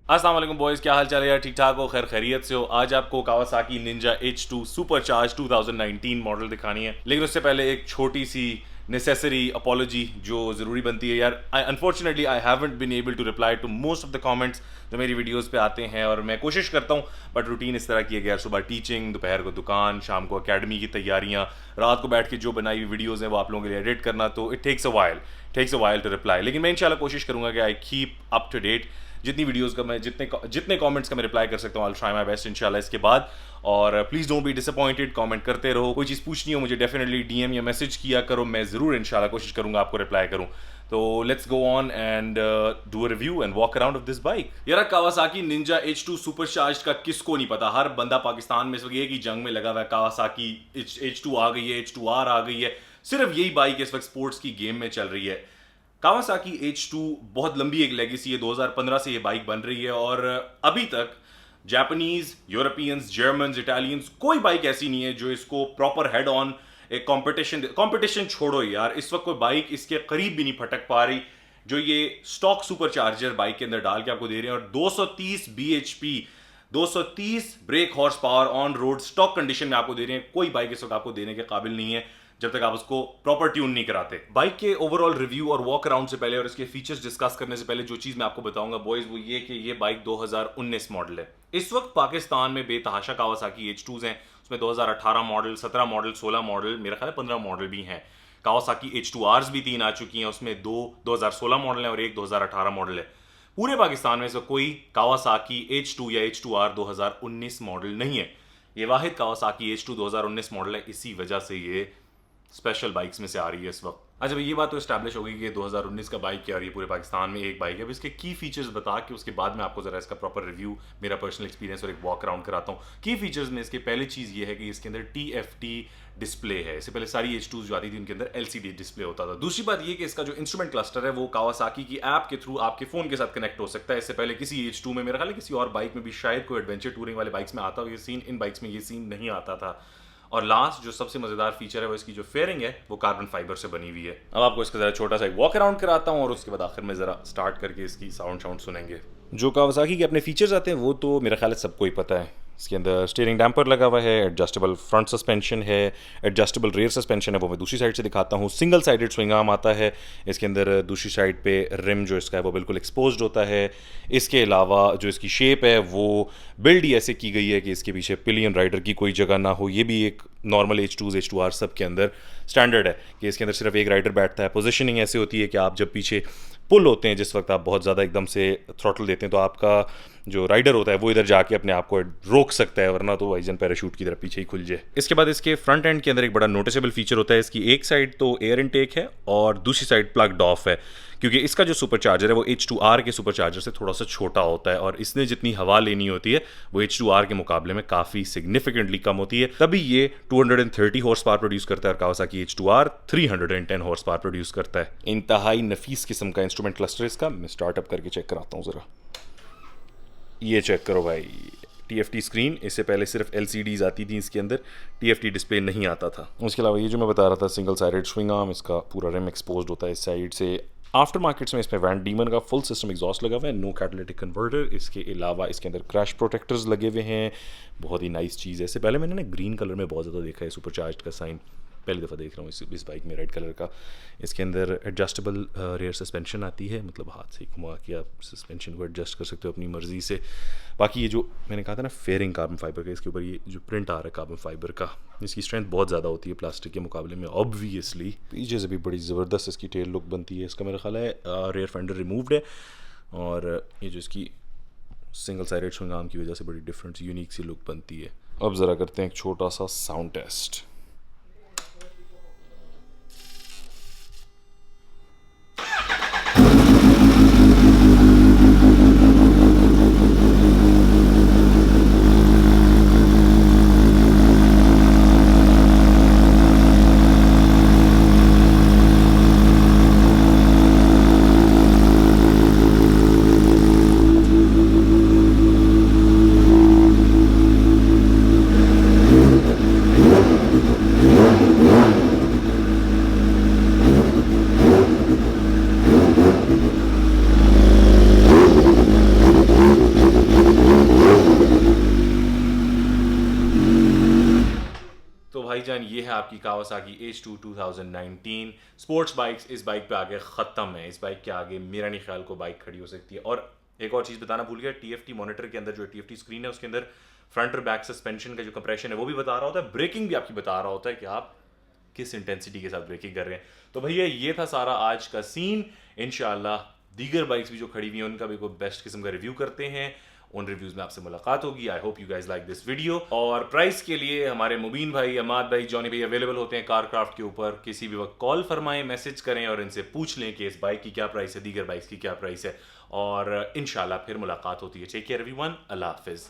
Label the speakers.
Speaker 1: अस्सलाम वालेकुम बॉयज़, क्या हाल चाल है यार? ठीक ठाक हो? खैर खैरियत से हो? आज आपको Kawasaki Ninja H2 supercharge 2019 model दिखानी है, लेकिन उससे पहले एक छोटी सी नेसेसरी अपॉलॉजी जो ज़रूरी बनती है यार। Unfortunately I haven't been able to reply to most of the comments जो मेरी वीडियोस पे आते हैं, और मैं कोशिश करता हूँ, बट रूटीन इस तरह की है कि यार सुबह टीचिंग, दोपहर को दुकान, शाम को एकेडमी की तैयारियाँ, रात को बैठ के जो बनाई हुई वीडियोज़ हैं वो आप लोगों के लिए एडिट करना, तो it takes a while to reply. लेकिन मैं इंशाल्लाह कोशिश करूँगा कि I keep up to date. जितनी वीडियोस का मैं जितने कमेंट्स का मैं रिप्लाई कर सकता हूँ, आई ट्राई माय बेस्ट इंशाल्लाह इसके बाद। और please don't be disappointed, comment करते रहो। कोई चीज़ पूछनी हो मुझे डेफिनेटली डीएम या मैसेज किया करो, मैं ज़रूर इंशाल्लाह कोशिश करूँगा आपको रिप्लाई करूँ। तो let's go on and do a review and walk around of this bike. यार कावासाकी निंजा H2 सुपरचार्ज का किसको नहीं पता? हर बंदा पाकिस्तान में इस वक्त एक ही जंग में लगा हुआ है, कावासाकी H2 आ गई है, H2R आ गई है। सिर्फ यही बाइक इस वक्त स्पोर्ट्स की गेम में चल रही है। कावासाकी H2 बहुत लंबी एक लेगेसी है, 2015 से ये बाइक बन रही है, और अभी तक जापानीज, यूरोपियंस, जर्मन्स, इटालियंस, कोई बाइक ऐसी नहीं है जो इसको प्रॉपर हेड ऑन एक कंपटीशन छोड़ो यार, इस वक्त कोई बाइक इसके करीब भी नहीं फटक पा रही जो ये स्टॉक सुपर चार्जर बाइक के अंदर डाल के आपको दे रहे हैं। और 230 bhp, 230 break horse power on road stock condition में आपको दे रहे हैं। कोई बाइक इस वक्त आपको देने के काबिल नहीं है जब तक आप उसको प्रॉपर ट्यून नहीं कराते। बाइक के ओवरऑल रिव्यू और वॉक अराउंड से पहले और इसके फीचर्स डिस्कस करने से पहले जो चीज मैं आपको बताऊंगा बॉयज, वो ये कि ये बाइक 2019 मॉडल है। इस वक्त पाकिस्तान में बेतहाशा कावासाकी H2s हैं, उसमें 2018 मॉडल, 17 मॉडल, 16 मॉडल, मेरा ख्याल है 15 मॉडल भी हैं। कावासाकी H2Rs भी 3 आ चुकी हैं, उसमें 2016 मॉडल है और एक 2018 मॉडल है। पूरे पाकिस्तान में से कोई कावासाकी H2 या H2R 2019 मॉडल नहीं है। ये वाहिद कावासाकी H2 2019 मॉडल है, इसी वजह से ये स्पेशल बाइक्स में से आ रही है इस वक्त। अच्छा भाई, ये बात तो एस्टैब्लिश हो गई कि 2019 का बाइक क्या आ रही है, पूरे पाकिस्तान में एक बाइक है। अब इसके की फीचर्स बता के उसके बाद मैं आपको जरा इसका प्रॉपर रिव्यू, मेरा पर्सनल एक्सपीरियंस और एक वॉक अराउंड कराता हूँ। की फीचर्स में इसके पहली चीज़ ये है कि इसके अंदर TFT डिस्प्ले है। इससे पहले सारी H2s जो आती थी उनके अंदर LCD डिस्प्ले होता था। दूसरी बात ये कि इसका जो इंस्ट्रूमेंट क्लस्टर है वो कावासाकी की ऐप के थ्रू आपके फोन के साथ कनेक्ट हो सकता है। इससे पहले किसी H2 में, मेरा ख्याल है किसी और बाइक में भी शायद कोई एडवेंचर टूरिंग वाले बाइक्स में आता हो ये सीन, इन बाइक्स में ये सीन नहीं आता था। और लास्ट जो सबसे मजेदार फीचर है वो इसकी जो फेयरिंग है वो कार्बन फाइबर से बनी हुई है। अब आपको इसका जरा छोटा सा एक वॉक अराउंड कराता हूँ और उसके बाद आखिर में जरा स्टार्ट करके इसकी साउंड सुनेंगे। जो कावासाकी के अपने फीचर्स आते हैं वो तो मेरा ख्याल है सबको ही पता है। इसके अंदर स्टीयरिंग डैम्पर लगा हुआ है, एडजस्टेबल फ्रंट सस्पेंशन है, एडजस्टेबल रेयर सस्पेंशन है, वो मैं दूसरी साइड से दिखाता हूँ। सिंगल साइडेड स्विंग आर्म आता है इसके अंदर, दूसरी साइड पे रिम जो इसका है वो बिल्कुल एक्सपोज्ड होता है। इसके अलावा जो इसकी शेप है वो बिल्ड ही ऐसे की गई है कि इसके पीछे पिलियन राइडर की कोई जगह ना हो। ये भी एक नॉर्मल H2s, H2R सब के अंदर स्टैंडर्ड है कि इसके अंदर सिर्फ एक राइडर बैठता है। पोजिशनिंग ऐसी होती है कि आप जब पीछे पुल होते हैं, जिस वक्त आप बहुत ज़्यादा एकदम से थ्रॉटल देते हैं, तो आपका जो राइडर होता है वो इधर जाके अपने आप को रोक सकता है, वरना तो वाइजन पैराशूट की तरह पीछे ही खुल जाए। इसके बाद इसके फ्रंट एंड के अंदर एक बड़ा नोटिसेबल फीचर होता है। इसकी एक साइड तो एयर इनटेक है और दूसरी साइड प्लग्ड ऑफ है, क्योंकि इसका जो सुपर चार्जर है वो H2R के सुपर चार्जर से थोड़ा सा छोटा होता है और इसने जितनी हवा लेनी होती है वो H2R के मुकाबले में काफ़ी सिग्निफिकेंटली कम होती है। तभी ये 230 हॉर्स पावर प्रोड्यूस करता है और Kawasaki H2R 310 horse power produce करता है। इंतहाई नफीस किस्म का इंस्ट्रूमेंट क्लस्टर इसका। मैं स्टार्टअप करके चेक कराता हूँ ज़रा। ये चेक करो भाई, TFT स्क्रीन। इससे पहले सिर्फ LCDs आती थी इसके अंदर, TFT डिस्प्ले नहीं आता था। उसके अलावा ये जो मैं बता रहा था, सिंगल साइडेड स्विंग आर्म, इसका पूरा रिम एक्सपोज्ड होता है इस साइड से। आफ्टर मार्केट्स में इसमें वैन डीमन का फुल सिस्टम एग्जॉस्ट लगा हुआ है, नो कैटालिटिक कन्वर्टर। इसके अलावा इसके अंदर क्रैश प्रोटेक्टर्स लगे हुए हैं, बहुत ही नाइस चीज़ है। इससे पहले मैंने ना ग्रीन कलर में बहुत ज़्यादा देखा है सुपरचार्ज का साइन, पहली दफ़ा देख रहा हूँ इस बाइक में रेड कलर का। इसके अंदर एडजस्टेबल रेयर सस्पेंशन आती है, मतलब हाथ से घुमा के आप सस्पेंशन को एडजस्ट कर सकते हो अपनी मर्ज़ी से। बाकी ये जो मैंने कहा था ना फेयरिंग कार्बन फाइबर का, इसके ऊपर ये जो प्रिंट आ रहा है कार्बन फाइबर का, इसकी स्ट्रेंथ बहुत ज़्यादा होती है प्लास्टिक के मुकाबले में ऑब्वियसली। पीछे से भी बड़ी ज़बरदस्त इसकी टेल लुक बनती है। इसका मेरा ख्याल है रेयर फेंडर रिमूव्ड है, और ये जो इसकी सिंगल साइडेड स्विंग आर्म की वजह से बड़ी डिफरेंट यूनिक सी लुक बनती है। अब ज़रा करते हैं एक छोटा सा साउंड टेस्ट। भाईजान ये है आपकी कावासाकी H2 2019 स्पोर्ट्स बाइक्स। इस बाइक पे आगे ख़त्म है, इस बाइक के आगे मेरा नहीं ख्याल को बाइक खड़ी हो सकती है। और एक और चीज़ बताना भूल गया, TFT मॉनिटर के अंदर जो TFT स्क्रीन है उसके अंदर फ्रंट और बैक सस्पेंशन का जो कंप्रेशन है वो भी बता रहा होता है, ब्रेकिंग भी आपकी बता रहा होता है कि आप किस इंटेंसिटी के साथ ब्रेकिंग कर रहे हैं। तो भैया ये था सारा आज का सीन। इंशाल्लाह दीगर बाइक्स भी जो खड़ी हुई हैं उनका भी कोई बेस्ट किस्म का रिव्यू करते हैं, उन रिव्यूज में आपसे मुलाकात होगी। I hope you guys like this video. और प्राइस के लिए हमारे मुबीन भाई, अमाद भाई, जॉनी भाई अवेलेबल होते हैं कारक्राफ्ट के ऊपर। किसी भी वक्त कॉल फरमाएं, मैसेज करें और इनसे पूछ लें कि इस बाइक की क्या प्राइस है, दीगर बाइक्स की क्या प्राइस है। और इंशाल्लाह फिर मुलाकात होती है। टेक केयर एवरीवन, अल्लाह हाफिज।